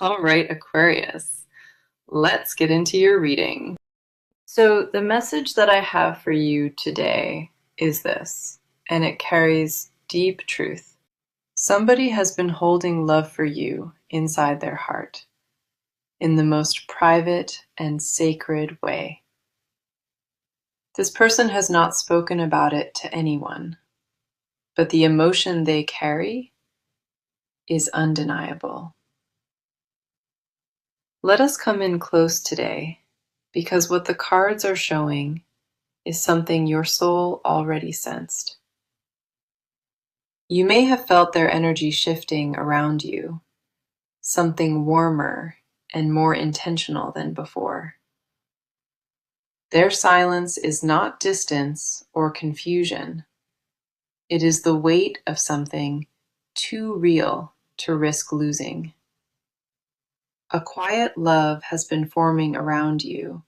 All right, Aquarius, let's get into your reading. So, the message that I have for you today is this, and it carries deep truth. Somebody has been holding love for you inside their heart in the most private and sacred way. This person has not spoken about it to anyone, but the emotion they carry is undeniable. Let us come in close today, because what the cards are showing is something your soul already sensed. You may have felt their energy shifting around you, something warmer and more intentional than before. Their silence is not distance or confusion. It is the weight of something too real to risk losing. A quiet love has been forming around you,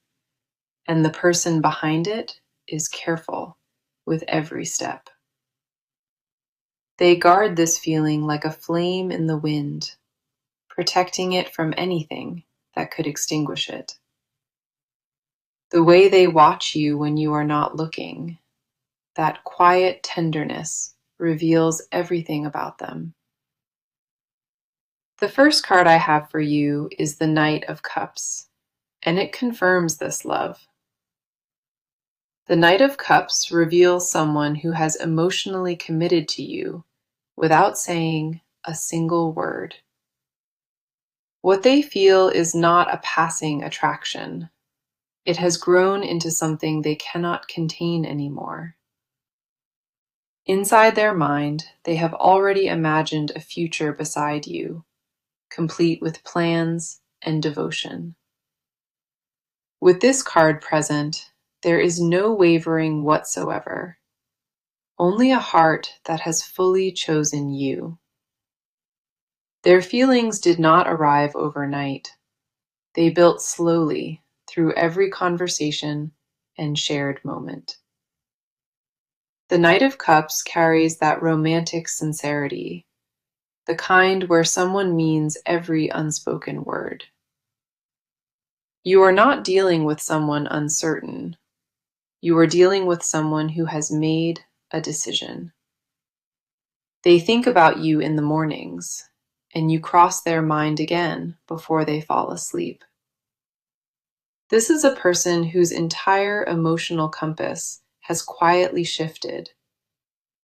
and the person behind it is careful with every step. They guard this feeling like a flame in the wind, protecting it from anything that could extinguish it. The way they watch you when you are not looking, that quiet tenderness reveals everything about them. The first card I have for you is the Knight of Cups, and it confirms this love. The Knight of Cups reveals someone who has emotionally committed to you without saying a single word. What they feel is not a passing attraction. It has grown into something they cannot contain anymore. Inside their mind, they have already imagined a future beside you, complete with plans and devotion. With this card present, there is no wavering whatsoever, only a heart that has fully chosen you. Their feelings did not arrive overnight. They built slowly through every conversation and shared moment. The Knight of Cups carries that romantic sincerity, the kind where someone means every unspoken word. You are not dealing with someone uncertain. You are dealing with someone who has made a decision. They think about you in the mornings, and you cross their mind again before they fall asleep. This is a person whose entire emotional compass has quietly shifted,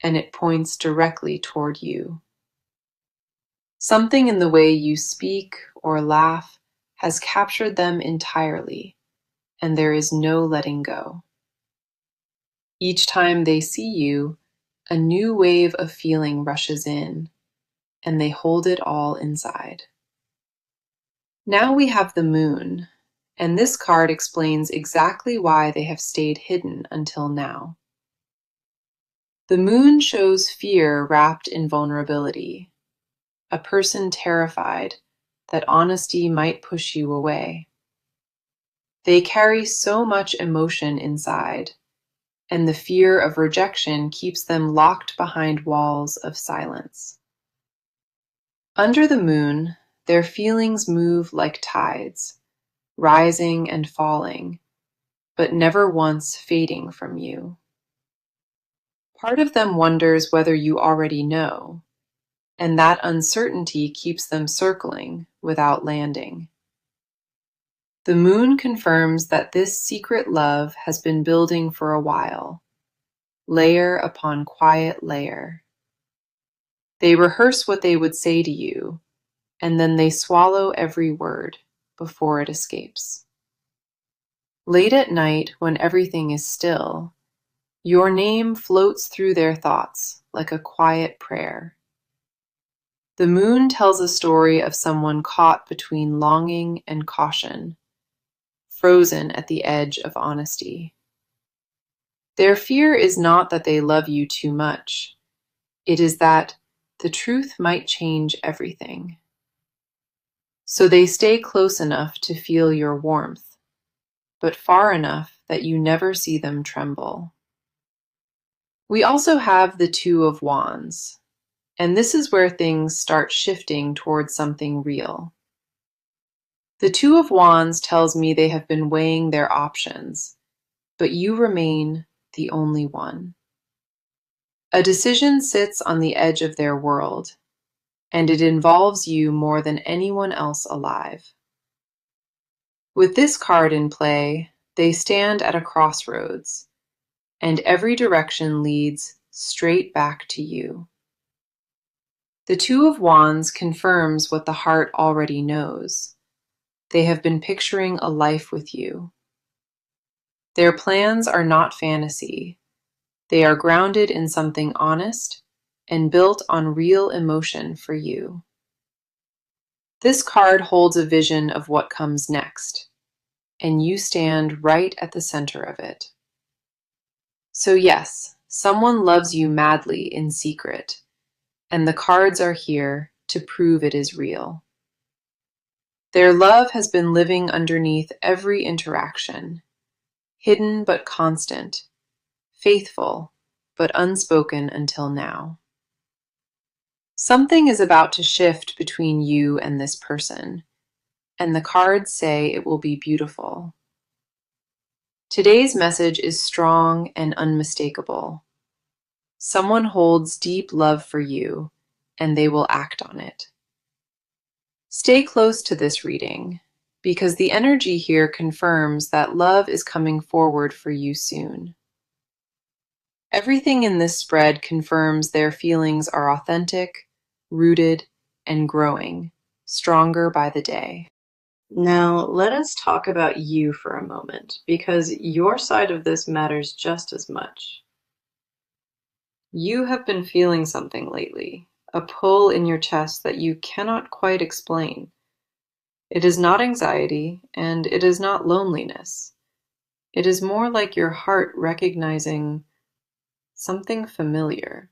and it points directly toward you. Something in the way you speak or laugh has captured them entirely, and there is no letting go. Each time they see you, a new wave of feeling rushes in, and they hold it all inside. Now we have the Moon, and this card explains exactly why they have stayed hidden until now. The Moon shows fear wrapped in vulnerability, a person terrified that honesty might push you away. They carry so much emotion inside, and the fear of rejection keeps them locked behind walls of silence. Under the Moon, their feelings move like tides, rising and falling, but never once fading from you. Part of them wonders whether you already know, and that uncertainty keeps them circling without landing. The Moon confirms that this secret love has been building for a while, layer upon quiet layer. They rehearse what they would say to you, and then they swallow every word before it escapes. Late at night, when everything is still, your name floats through their thoughts like a quiet prayer. The Moon tells a story of someone caught between longing and caution, frozen at the edge of honesty. Their fear is not that they love you too much. It is that the truth might change everything. So they stay close enough to feel your warmth, but far enough that you never see them tremble. We also have the Two of Wands, and this is where things start shifting towards something real. The Two of Wands tells me they have been weighing their options, but you remain the only one. A decision sits on the edge of their world, and it involves you more than anyone else alive. With this card in play, they stand at a crossroads, and every direction leads straight back to you. The Two of Wands confirms what the heart already knows. They have been picturing a life with you. Their plans are not fantasy. They are grounded in something honest and built on real emotion for you. This card holds a vision of what comes next, and you stand right at the center of it. So yes, someone loves you madly in secret, and the cards are here to prove it is real. Their love has been living underneath every interaction, hidden but constant, faithful but unspoken until now. Something is about to shift between you and this person, and the cards say it will be beautiful. Today's message is strong and unmistakable. Someone holds deep love for you, and they will act on it. Stay close to this reading, because the energy here confirms that love is coming forward for you soon. Everything in this spread confirms their feelings are authentic, rooted, and growing, stronger by the day. Now, let us talk about you for a moment, because your side of this matters just as much. You have been feeling something lately, a pull in your chest that you cannot quite explain. It is not anxiety, and it is not loneliness. It is more like your heart recognizing something familiar.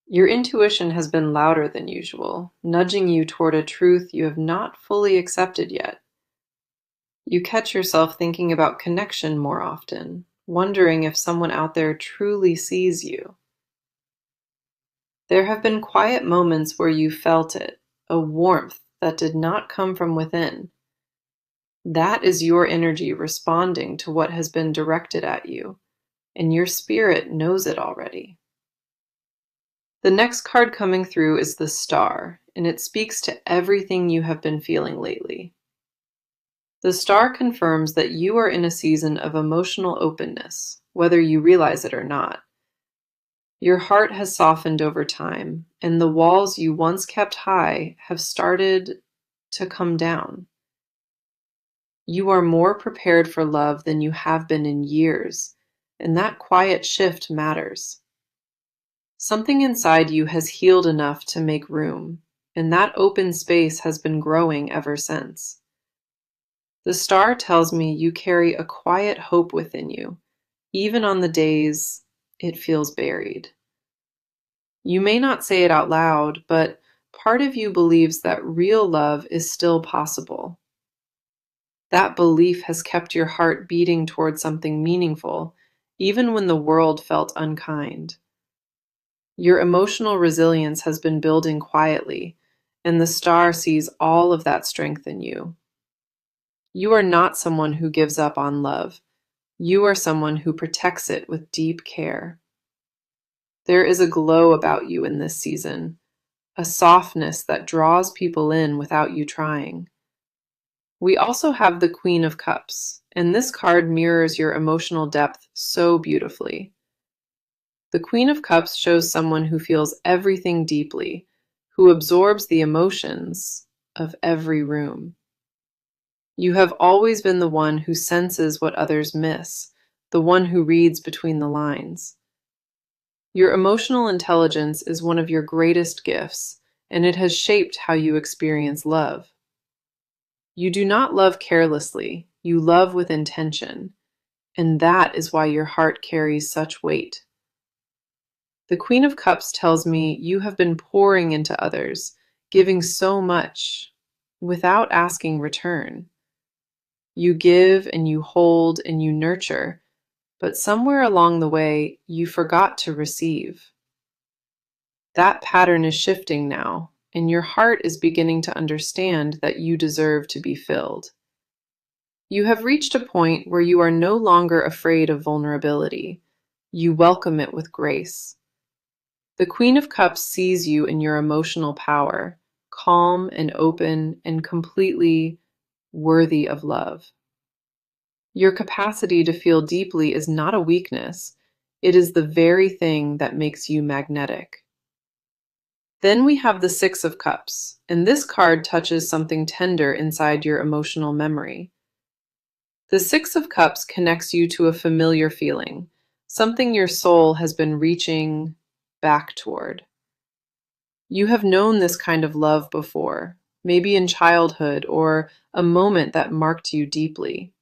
Your intuition has been louder than usual, nudging you toward a truth you have not fully accepted yet. You catch yourself thinking about connection more often, wondering if someone out there truly sees you. There have been quiet moments where you felt it, a warmth that did not come from within. That is your energy responding to what has been directed at you, and your spirit knows it already. The next card coming through is the Star, and it speaks to everything you have been feeling lately. The Star confirms that you are in a season of emotional openness, whether you realize it or not. Your heart has softened over time, and the walls you once kept high have started to come down. You are more prepared for love than you have been in years, and that quiet shift matters. Something inside you has healed enough to make room, and that open space has been growing ever since. The Star tells me you carry a quiet hope within you, even on the days it feels buried. You may not say it out loud, but part of you believes that real love is still possible. That belief has kept your heart beating toward something meaningful, even when the world felt unkind. Your emotional resilience has been building quietly, and the Star sees all of that strength in you. You are not someone who gives up on love. You are someone who protects it with deep care. There is a glow about you in this season, a softness that draws people in without you trying. We also have the Queen of Cups, and this card mirrors your emotional depth so beautifully. The Queen of Cups shows someone who feels everything deeply, who absorbs the emotions of every room. You have always been the one who senses what others miss, the one who reads between the lines. Your emotional intelligence is one of your greatest gifts, and it has shaped how you experience love. You do not love carelessly, you love with intention, and that is why your heart carries such weight. The Queen of Cups tells me you have been pouring into others, giving so much, without asking return. You give and you hold and you nurture, but somewhere along the way, you forgot to receive. That pattern is shifting now, and your heart is beginning to understand that you deserve to be filled. You have reached a point where you are no longer afraid of vulnerability. You welcome it with grace. The Queen of Cups sees you in your emotional power, calm and open and completely worthy of love. Your capacity to feel deeply is not a weakness. It is the very thing that makes you magnetic. Then we have the Six of Cups, and this card touches something tender inside your emotional memory. The Six of Cups connects you to a familiar feeling, something your soul has been reaching back toward. You have known this kind of love before, maybe in childhood or a moment that marked you deeply.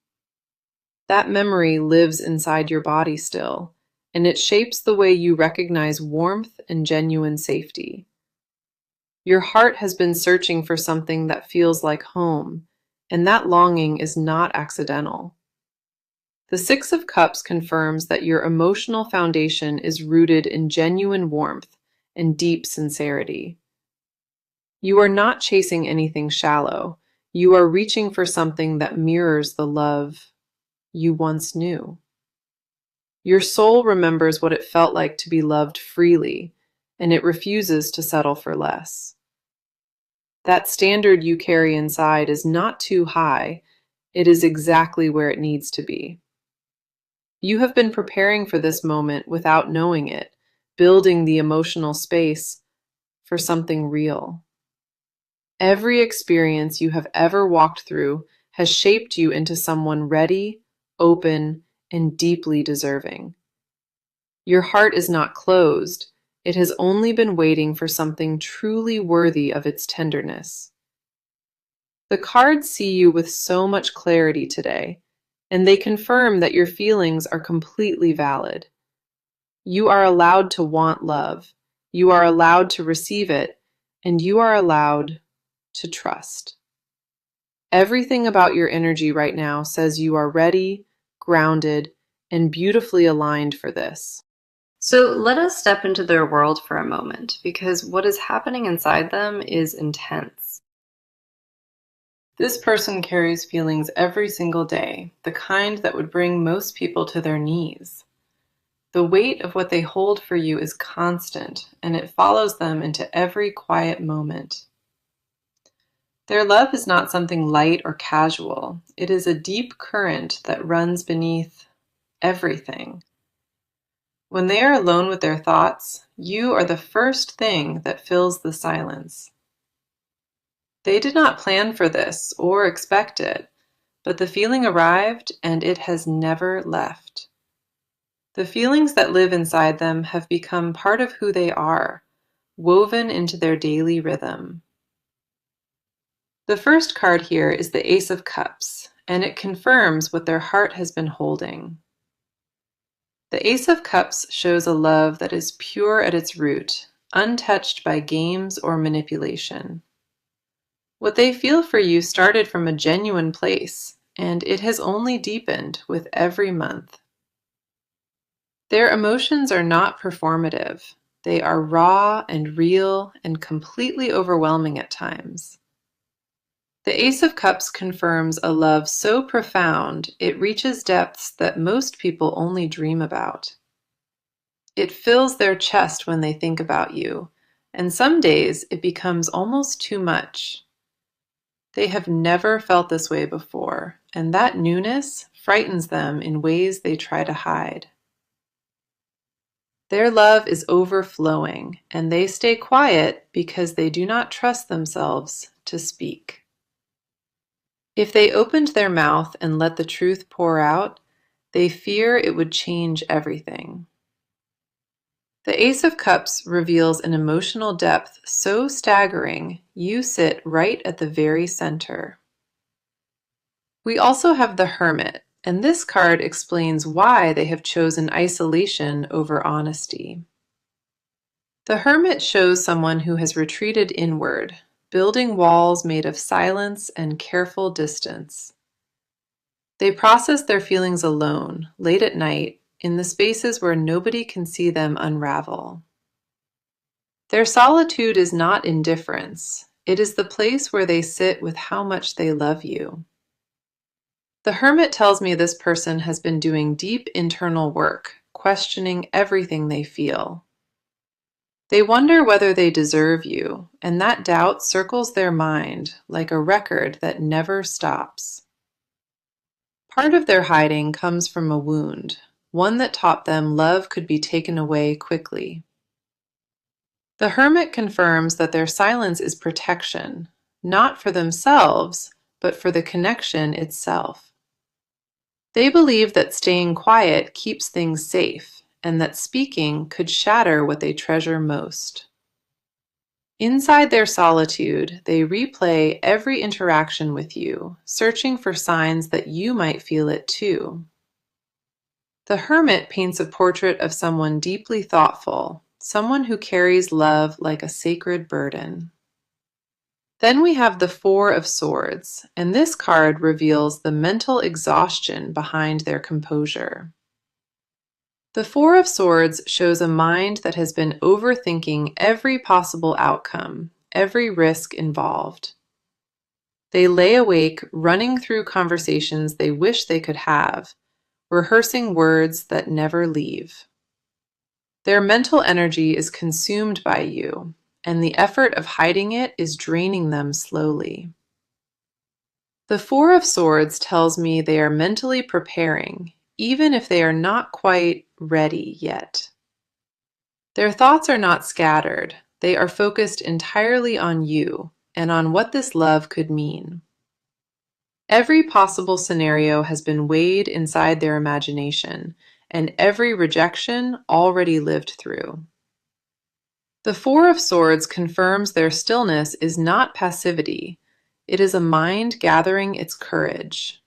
That memory lives inside your body still, and it shapes the way you recognize warmth and genuine safety. Your heart has been searching for something that feels like home, and that longing is not accidental. The Six of Cups confirms that your emotional foundation is rooted in genuine warmth and deep sincerity. You are not chasing anything shallow. You are reaching for something that mirrors the love you once knew. Your soul remembers what it felt like to be loved freely, and it refuses to settle for less. That standard you carry inside is not too high. It is exactly where it needs to be. You have been preparing for this moment without knowing it, building the emotional space for something real. Every experience you have ever walked through has shaped you into someone ready, open, and deeply deserving. Your heart is not closed. It has only been waiting for something truly worthy of its tenderness. The cards see you with so much clarity today, and they confirm that your feelings are completely valid. You are allowed to want love. You are allowed to receive it, and you are allowed to trust. Everything about your energy right now says you are ready, grounded, and beautifully aligned for this. So let us step into their world for a moment, because what is happening inside them is intense. This person carries feelings every single day, the kind that would bring most people to their knees. The weight of what they hold for you is constant, and it follows them into every quiet moment. Their love is not something light or casual. It is a deep current that runs beneath everything. When they are alone with their thoughts, you are the first thing that fills the silence. They did not plan for this or expect it, but the feeling arrived and it has never left. The feelings that live inside them have become part of who they are, woven into their daily rhythm. The first card here is the Ace of Cups, and it confirms what their heart has been holding. The Ace of Cups shows a love that is pure at its root, untouched by games or manipulation. What they feel for you started from a genuine place, and it has only deepened with every month. Their emotions are not performative. They are raw and real and completely overwhelming at times. The Ace of Cups confirms a love so profound it reaches depths that most people only dream about. It fills their chest when they think about you, and some days it becomes almost too much. They have never felt this way before, and that newness frightens them in ways they try to hide. Their love is overflowing, and they stay quiet because they do not trust themselves to speak. If they opened their mouth and let the truth pour out, they fear it would change everything. The Ace of Cups reveals an emotional depth so staggering, you sit right at the very center. We also have the Hermit, and this card explains why they have chosen isolation over honesty. The Hermit shows someone who has retreated inward, building walls made of silence and careful distance. They process their feelings alone, late at night, in the spaces where nobody can see them unravel. Their solitude is not indifference. It is the place where they sit with how much they love you. The Hermit tells me this person has been doing deep internal work, questioning everything they feel. They wonder whether they deserve you, and that doubt circles their mind like a record that never stops. Part of their hiding comes from a wound, one that taught them love could be taken away quickly. The Hermit confirms that their silence is protection, not for themselves, but for the connection itself. They believe that staying quiet keeps things safe, and that speaking could shatter what they treasure most. Inside their solitude, they replay every interaction with you, searching for signs that you might feel it too. The Hermit paints a portrait of someone deeply thoughtful, someone who carries love like a sacred burden. Then we have the Four of Swords, and this card reveals the mental exhaustion behind their composure. The Four of Swords shows a mind that has been overthinking every possible outcome, every risk involved. They lay awake, running through conversations they wish they could have, rehearsing words that never leave. Their mental energy is consumed by you, and the effort of hiding it is draining them slowly. The Four of Swords tells me they are mentally preparing, even if they are not quite ready yet. Their thoughts are not scattered. They are focused entirely on you and on what this love could mean. Every possible scenario has been weighed inside their imagination, and every rejection already lived through. The Four of Swords confirms their stillness is not passivity. It is a mind gathering its courage.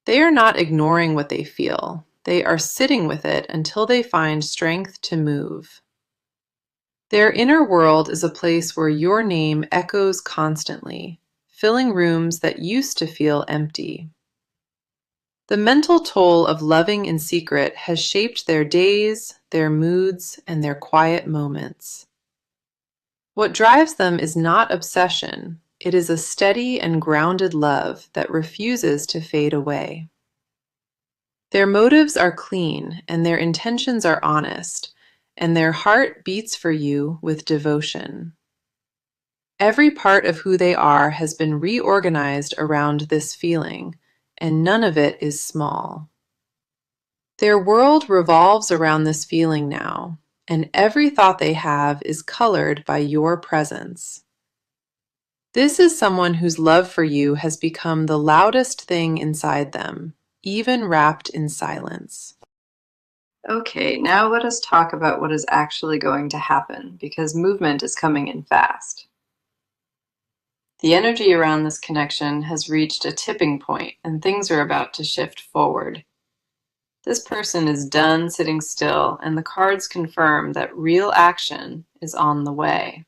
They are not ignoring what they feel. They are sitting with it until they find strength to move. Their inner world is a place where your name echoes constantly, filling rooms that used to feel empty. The mental toll of loving in secret has shaped their days, their moods, and their quiet moments. What drives them is not obsession. It is a steady and grounded love that refuses to fade away. Their motives are clean, and their intentions are honest, and their heart beats for you with devotion. Every part of who they are has been reorganized around this feeling, and none of it is small. Their world revolves around this feeling now, and every thought they have is colored by your presence. This is someone whose love for you has become the loudest thing inside them, even wrapped in silence. Okay, now let us talk about what is actually going to happen, because movement is coming in fast. The energy around this connection has reached a tipping point, and things are about to shift forward. This person is done sitting still, and the cards confirm that real action is on the way.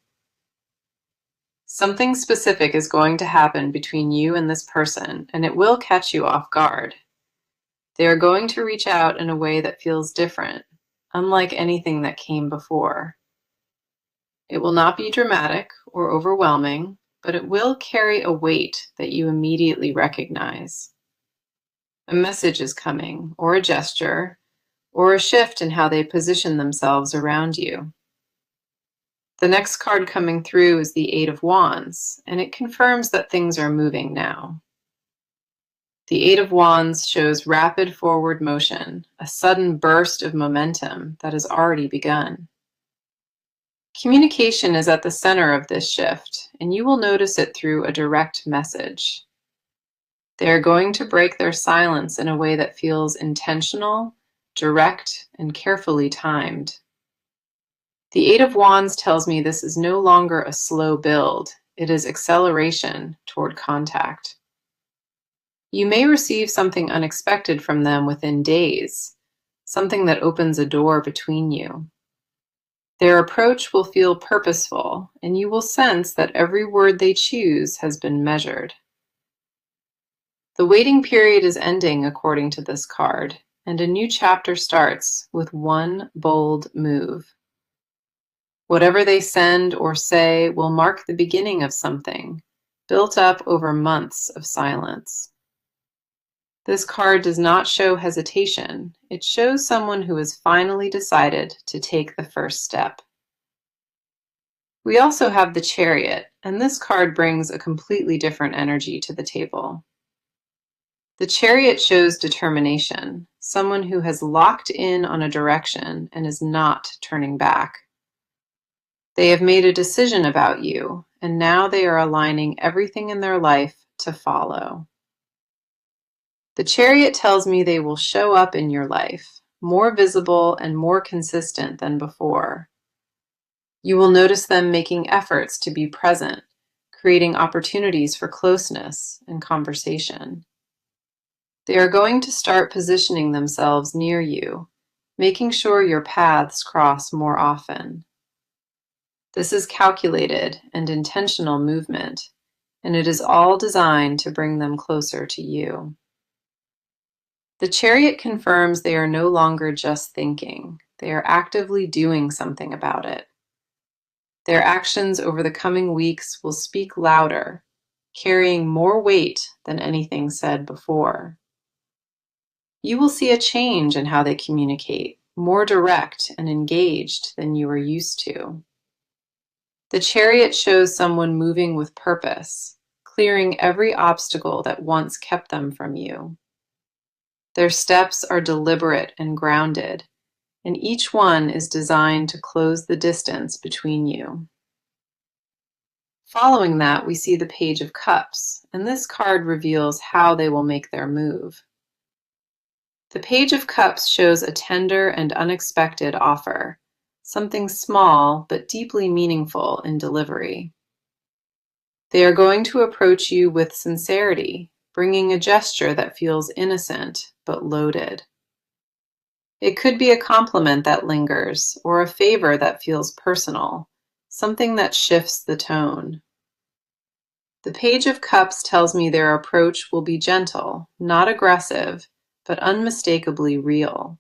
Something specific is going to happen between you and this person, and it will catch you off guard. They are going to reach out in a way that feels different, unlike anything that came before. It will not be dramatic or overwhelming, but it will carry a weight that you immediately recognize. A message is coming, or a gesture, or a shift in how they position themselves around you. The next card coming through is the Eight of Wands, and it confirms that things are moving now. The Eight of Wands shows rapid forward motion, a sudden burst of momentum that has already begun. Communication is at the center of this shift, and you will notice it through a direct message. They are going to break their silence in a way that feels intentional, direct, and carefully timed. The Eight of Wands tells me this is no longer a slow build. It is acceleration toward contact. You may receive something unexpected from them within days, something that opens a door between you. Their approach will feel purposeful, and you will sense that every word they choose has been measured. The waiting period is ending according to this card, and a new chapter starts with one bold move. Whatever they send or say will mark the beginning of something, built up over months of silence. This card does not show hesitation. It shows someone who has finally decided to take the first step. We also have the Chariot, and this card brings a completely different energy to the table. The Chariot shows determination, someone who has locked in on a direction and is not turning back. They have made a decision about you, and now they are aligning everything in their life to follow. The Chariot tells me they will show up in your life, more visible and more consistent than before. You will notice them making efforts to be present, creating opportunities for closeness and conversation. They are going to start positioning themselves near you, making sure your paths cross more often. This is calculated and intentional movement, and it is all designed to bring them closer to you. The Chariot confirms they are no longer just thinking. They are actively doing something about it. Their actions over the coming weeks will speak louder, carrying more weight than anything said before. You will see a change in how they communicate, more direct and engaged than you are used to. The Chariot shows someone moving with purpose, clearing every obstacle that once kept them from you. Their steps are deliberate and grounded, and each one is designed to close the distance between you. Following that, we see the Page of Cups, and this card reveals how they will make their move. The Page of Cups shows a tender and unexpected offer, something small but deeply meaningful in delivery. They are going to approach you with sincerity, bringing a gesture that feels innocent but loaded. It could be a compliment that lingers, or a favor that feels personal, something that shifts the tone. The Page of Cups tells me their approach will be gentle, not aggressive, but unmistakably real.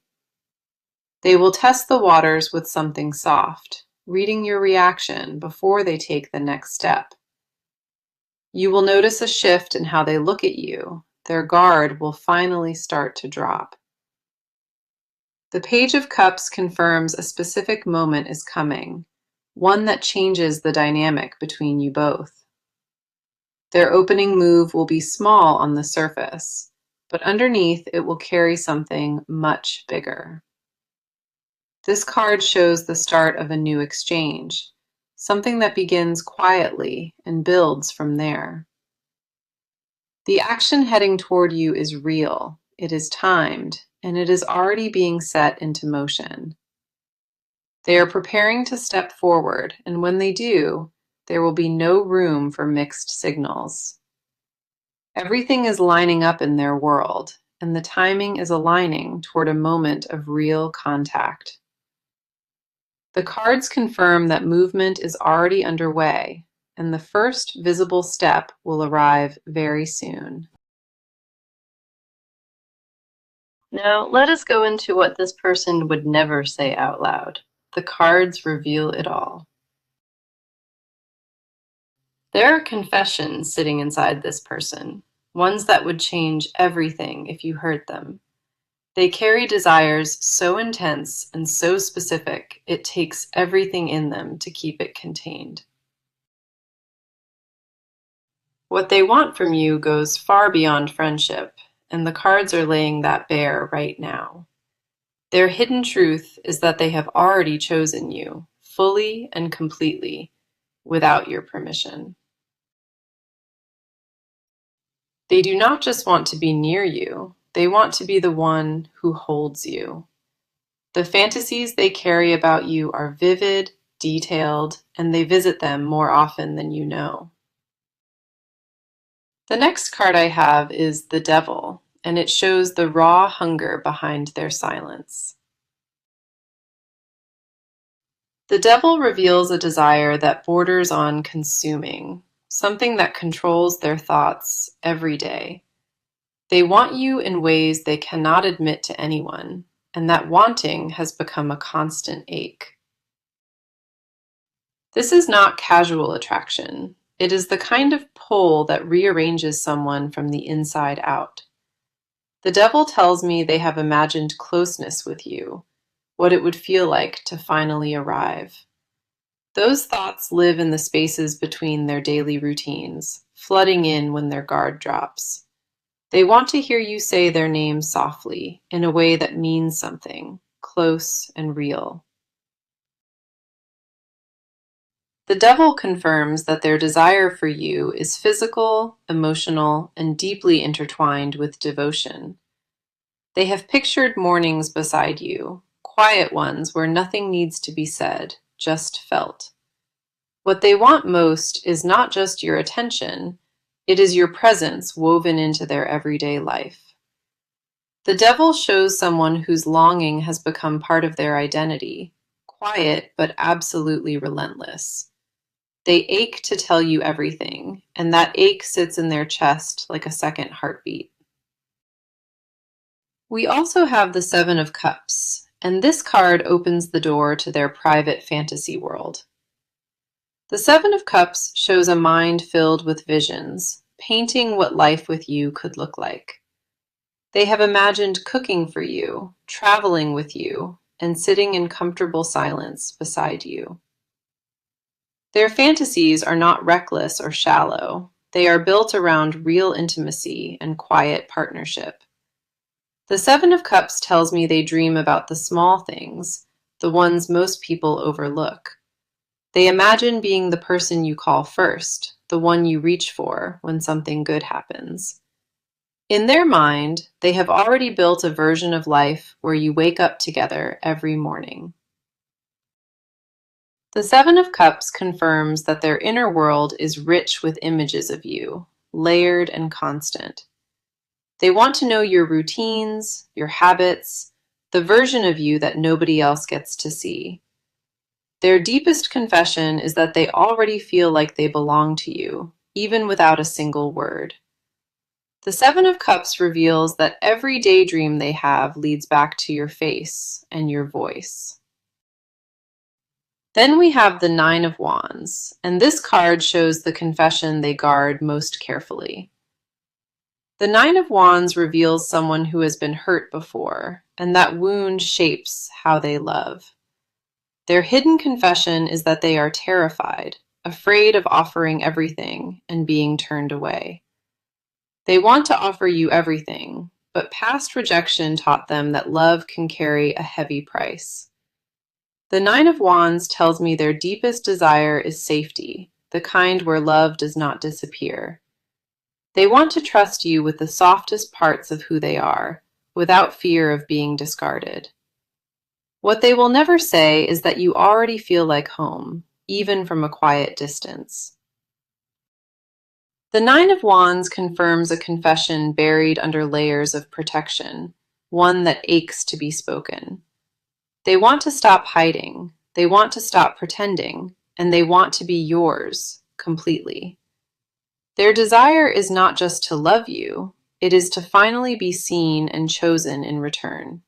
They will test the waters with something soft, reading your reaction before they take the next step. You will notice a shift in how they look at you. Their guard will finally start to drop. The Page of Cups confirms a specific moment is coming, one that changes the dynamic between you both. Their opening move will be small on the surface, but underneath it will carry something much bigger. This card shows the start of a new exchange, something that begins quietly and builds from there. The action heading toward you is real, it is timed, and it is already being set into motion. They are preparing to step forward, and when they do, there will be no room for mixed signals. Everything is lining up in their world, and the timing is aligning toward a moment of real contact. The cards confirm that movement is already underway, and the first visible step will arrive very soon. Now, let us go into what this person would never say out loud. The cards reveal it all. There are confessions sitting inside this person, ones that would change everything if you heard them. They carry desires so intense and so specific, it takes everything in them to keep it contained. What they want from you goes far beyond friendship, and the cards are laying that bare right now. Their hidden truth is that they have already chosen you, fully and completely, without your permission. They do not just want to be near you, they want to be the one who holds you. The fantasies they carry about you are vivid, detailed, and they visit them more often than you know. The next card I have is the Devil, and it shows the raw hunger behind their silence. The Devil reveals a desire that borders on consuming, something that controls their thoughts every day. They want you in ways they cannot admit to anyone, and that wanting has become a constant ache. This is not casual attraction. It is the kind of pull that rearranges someone from the inside out. The devil tells me they have imagined closeness with you, what it would feel like to finally arrive. Those thoughts live in the spaces between their daily routines, flooding in when their guard drops. They want to hear you say their name softly, in a way that means something, close and real. The devil confirms that their desire for you is physical, emotional, and deeply intertwined with devotion. They have pictured mornings beside you, quiet ones where nothing needs to be said, just felt. What they want most is not just your attention, it is your presence woven into their everyday life. The devil shows someone whose longing has become part of their identity, quiet but absolutely relentless. They ache to tell you everything, and that ache sits in their chest like a second heartbeat. We also have the Seven of Cups, and this card opens the door to their private fantasy world. The Seven of Cups shows a mind filled with visions, painting what life with you could look like. They have imagined cooking for you, traveling with you, and sitting in comfortable silence beside you. Their fantasies are not reckless or shallow. They are built around real intimacy and quiet partnership. The Seven of Cups tells me they dream about the small things, the ones most people overlook. They imagine being the person you call first, the one you reach for when something good happens. In their mind, they have already built a version of life where you wake up together every morning. The Seven of Cups confirms that their inner world is rich with images of you, layered and constant. They want to know your routines, your habits, the version of you that nobody else gets to see. Their deepest confession is that they already feel like they belong to you, even without a single word. The Seven of Cups reveals that every daydream they have leads back to your face and your voice. Then we have the Nine of Wands, and this card shows the confession they guard most carefully. The Nine of Wands reveals someone who has been hurt before, and that wound shapes how they love. Their hidden confession is that they are terrified, afraid of offering everything and being turned away. They want to offer you everything, but past rejection taught them that love can carry a heavy price. The Nine of Wands tells me their deepest desire is safety, the kind where love does not disappear. They want to trust you with the softest parts of who they are, without fear of being discarded. What they will never say is that you already feel like home, even from a quiet distance. The Nine of Wands confirms a confession buried under layers of protection, one that aches to be spoken. They want to stop hiding, they want to stop pretending, and they want to be yours completely. Their desire is not just to love you, it is to finally be seen and chosen in return.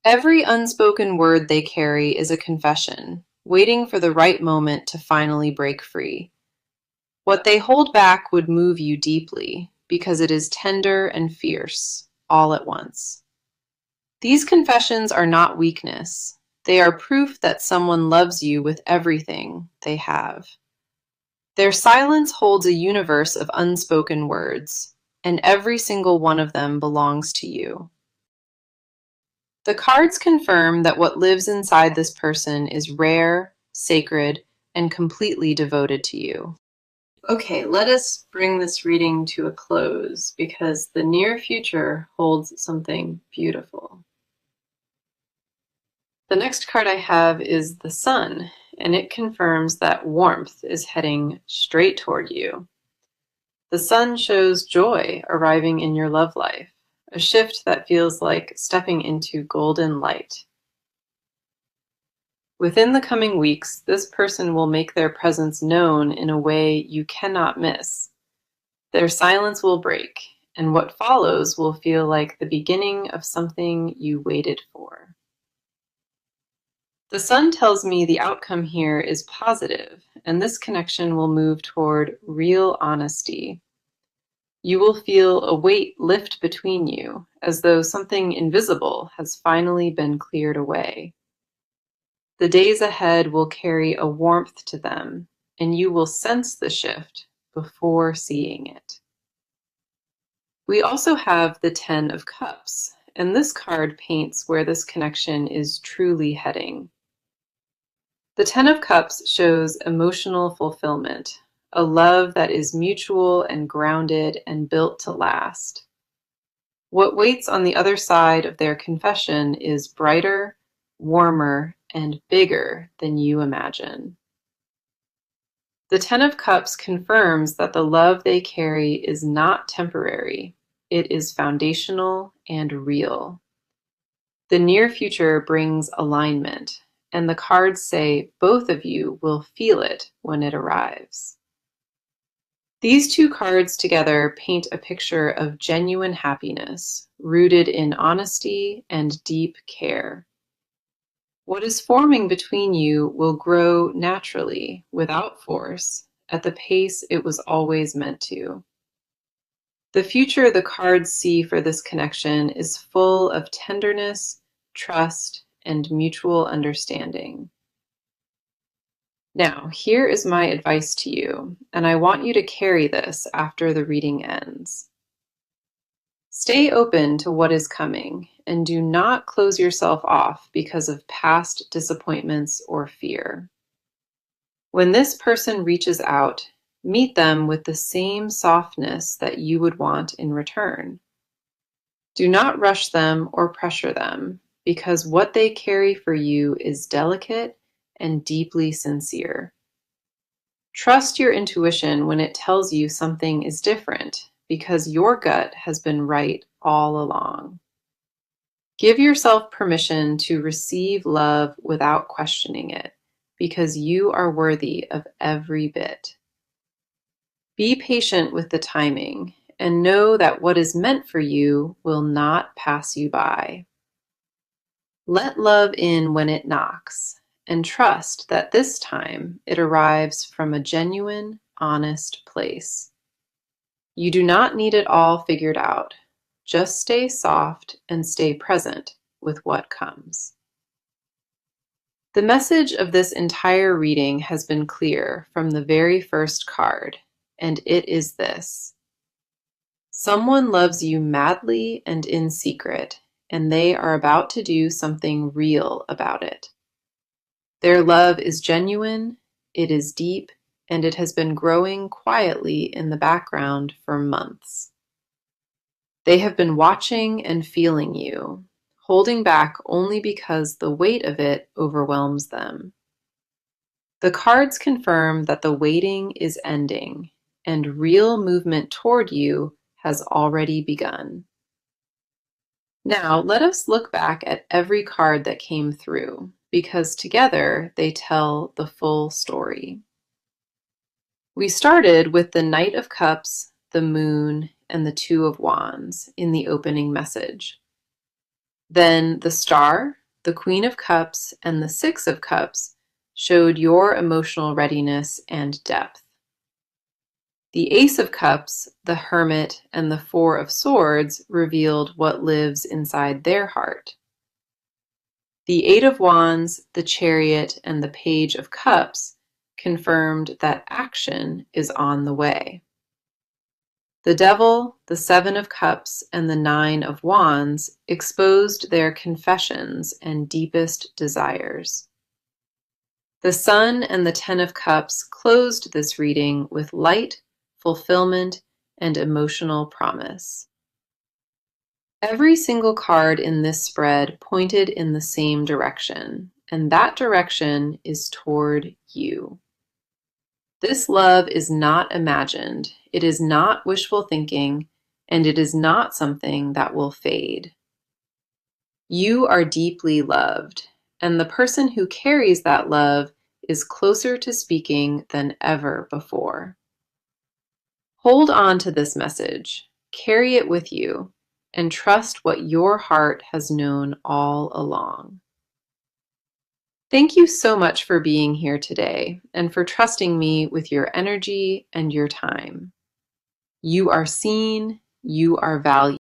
Every unspoken word they carry is a confession, waiting for the right moment to finally break free. What they hold back would move you deeply, because it is tender and fierce, all at once. These confessions are not weakness. They are proof that someone loves you with everything they have. Their silence holds a universe of unspoken words, and every single one of them belongs to you. The cards confirm that what lives inside this person is rare, sacred, and completely devoted to you. Okay, let us bring this reading to a close because the near future holds something beautiful. The next card I have is the Sun, and it confirms that warmth is heading straight toward you. The Sun shows joy arriving in your love life, a shift that feels like stepping into golden light. Within the coming weeks, this person will make their presence known in a way you cannot miss. Their silence will break, and what follows will feel like the beginning of something you waited for. The sun tells me the outcome here is positive, and this connection will move toward real honesty. You will feel a weight lift between you, as though something invisible has finally been cleared away. The days ahead will carry a warmth to them, and you will sense the shift before seeing it. We also have the Ten of Cups, and this card paints where this connection is truly heading. The Ten of Cups shows emotional fulfillment, a love that is mutual and grounded and built to last. What waits on the other side of their confession is brighter, warmer, and bigger than you imagine. The Ten of Cups confirms that the love they carry is not temporary, it is foundational and real. The near future brings alignment, and the cards say both of you will feel it when it arrives. These two cards together paint a picture of genuine happiness, rooted in honesty and deep care. What is forming between you will grow naturally, without force, at the pace it was always meant to. The future the cards see for this connection is full of tenderness, trust, and mutual understanding. Now, here is my advice to you, and I want you to carry this after the reading ends. Stay open to what is coming, and do not close yourself off because of past disappointments or fear. When this person reaches out, meet them with the same softness that you would want in return. Do not rush them or pressure them, because what they carry for you is delicate and deeply sincere. Trust your intuition when it tells you something is different, because your gut has been right all along. Give yourself permission to receive love without questioning it, because you are worthy of every bit. Be patient with the timing, and know that what is meant for you will not pass you by. Let love in when it knocks, and trust that this time it arrives from a genuine, honest place. You do not need it all figured out. Just stay soft and stay present with what comes. The message of this entire reading has been clear from the very first card, and it is this: someone loves you madly and in secret, and they are about to do something real about it. Their love is genuine, it is deep, and it has been growing quietly in the background for months. They have been watching and feeling you, holding back only because the weight of it overwhelms them. The cards confirm that the waiting is ending, and real movement toward you has already begun. Now, let us look back at every card that came through, because together they tell the full story. We started with the Knight of Cups, the Moon, and the Two of Wands in the opening message. Then the Star, the Queen of Cups, and the Six of Cups showed your emotional readiness and depth. The Ace of Cups, the Hermit, and the Four of Swords revealed what lives inside their heart. The Eight of Wands, the Chariot, and the Page of Cups confirmed that action is on the way. The Devil, the Seven of Cups, and the Nine of Wands exposed their confessions and deepest desires. The Sun and the Ten of Cups closed this reading with light, fulfillment, and emotional promise. Every single card in this spread pointed in the same direction, and that direction is toward you. This love is not imagined, it is not wishful thinking, and it is not something that will fade. You are deeply loved, and the person who carries that love is closer to speaking than ever before. Hold on to this message, carry it with you, and trust what your heart has known all along. Thank you so much for being here today and for trusting me with your energy and your time. You are seen, you are valued.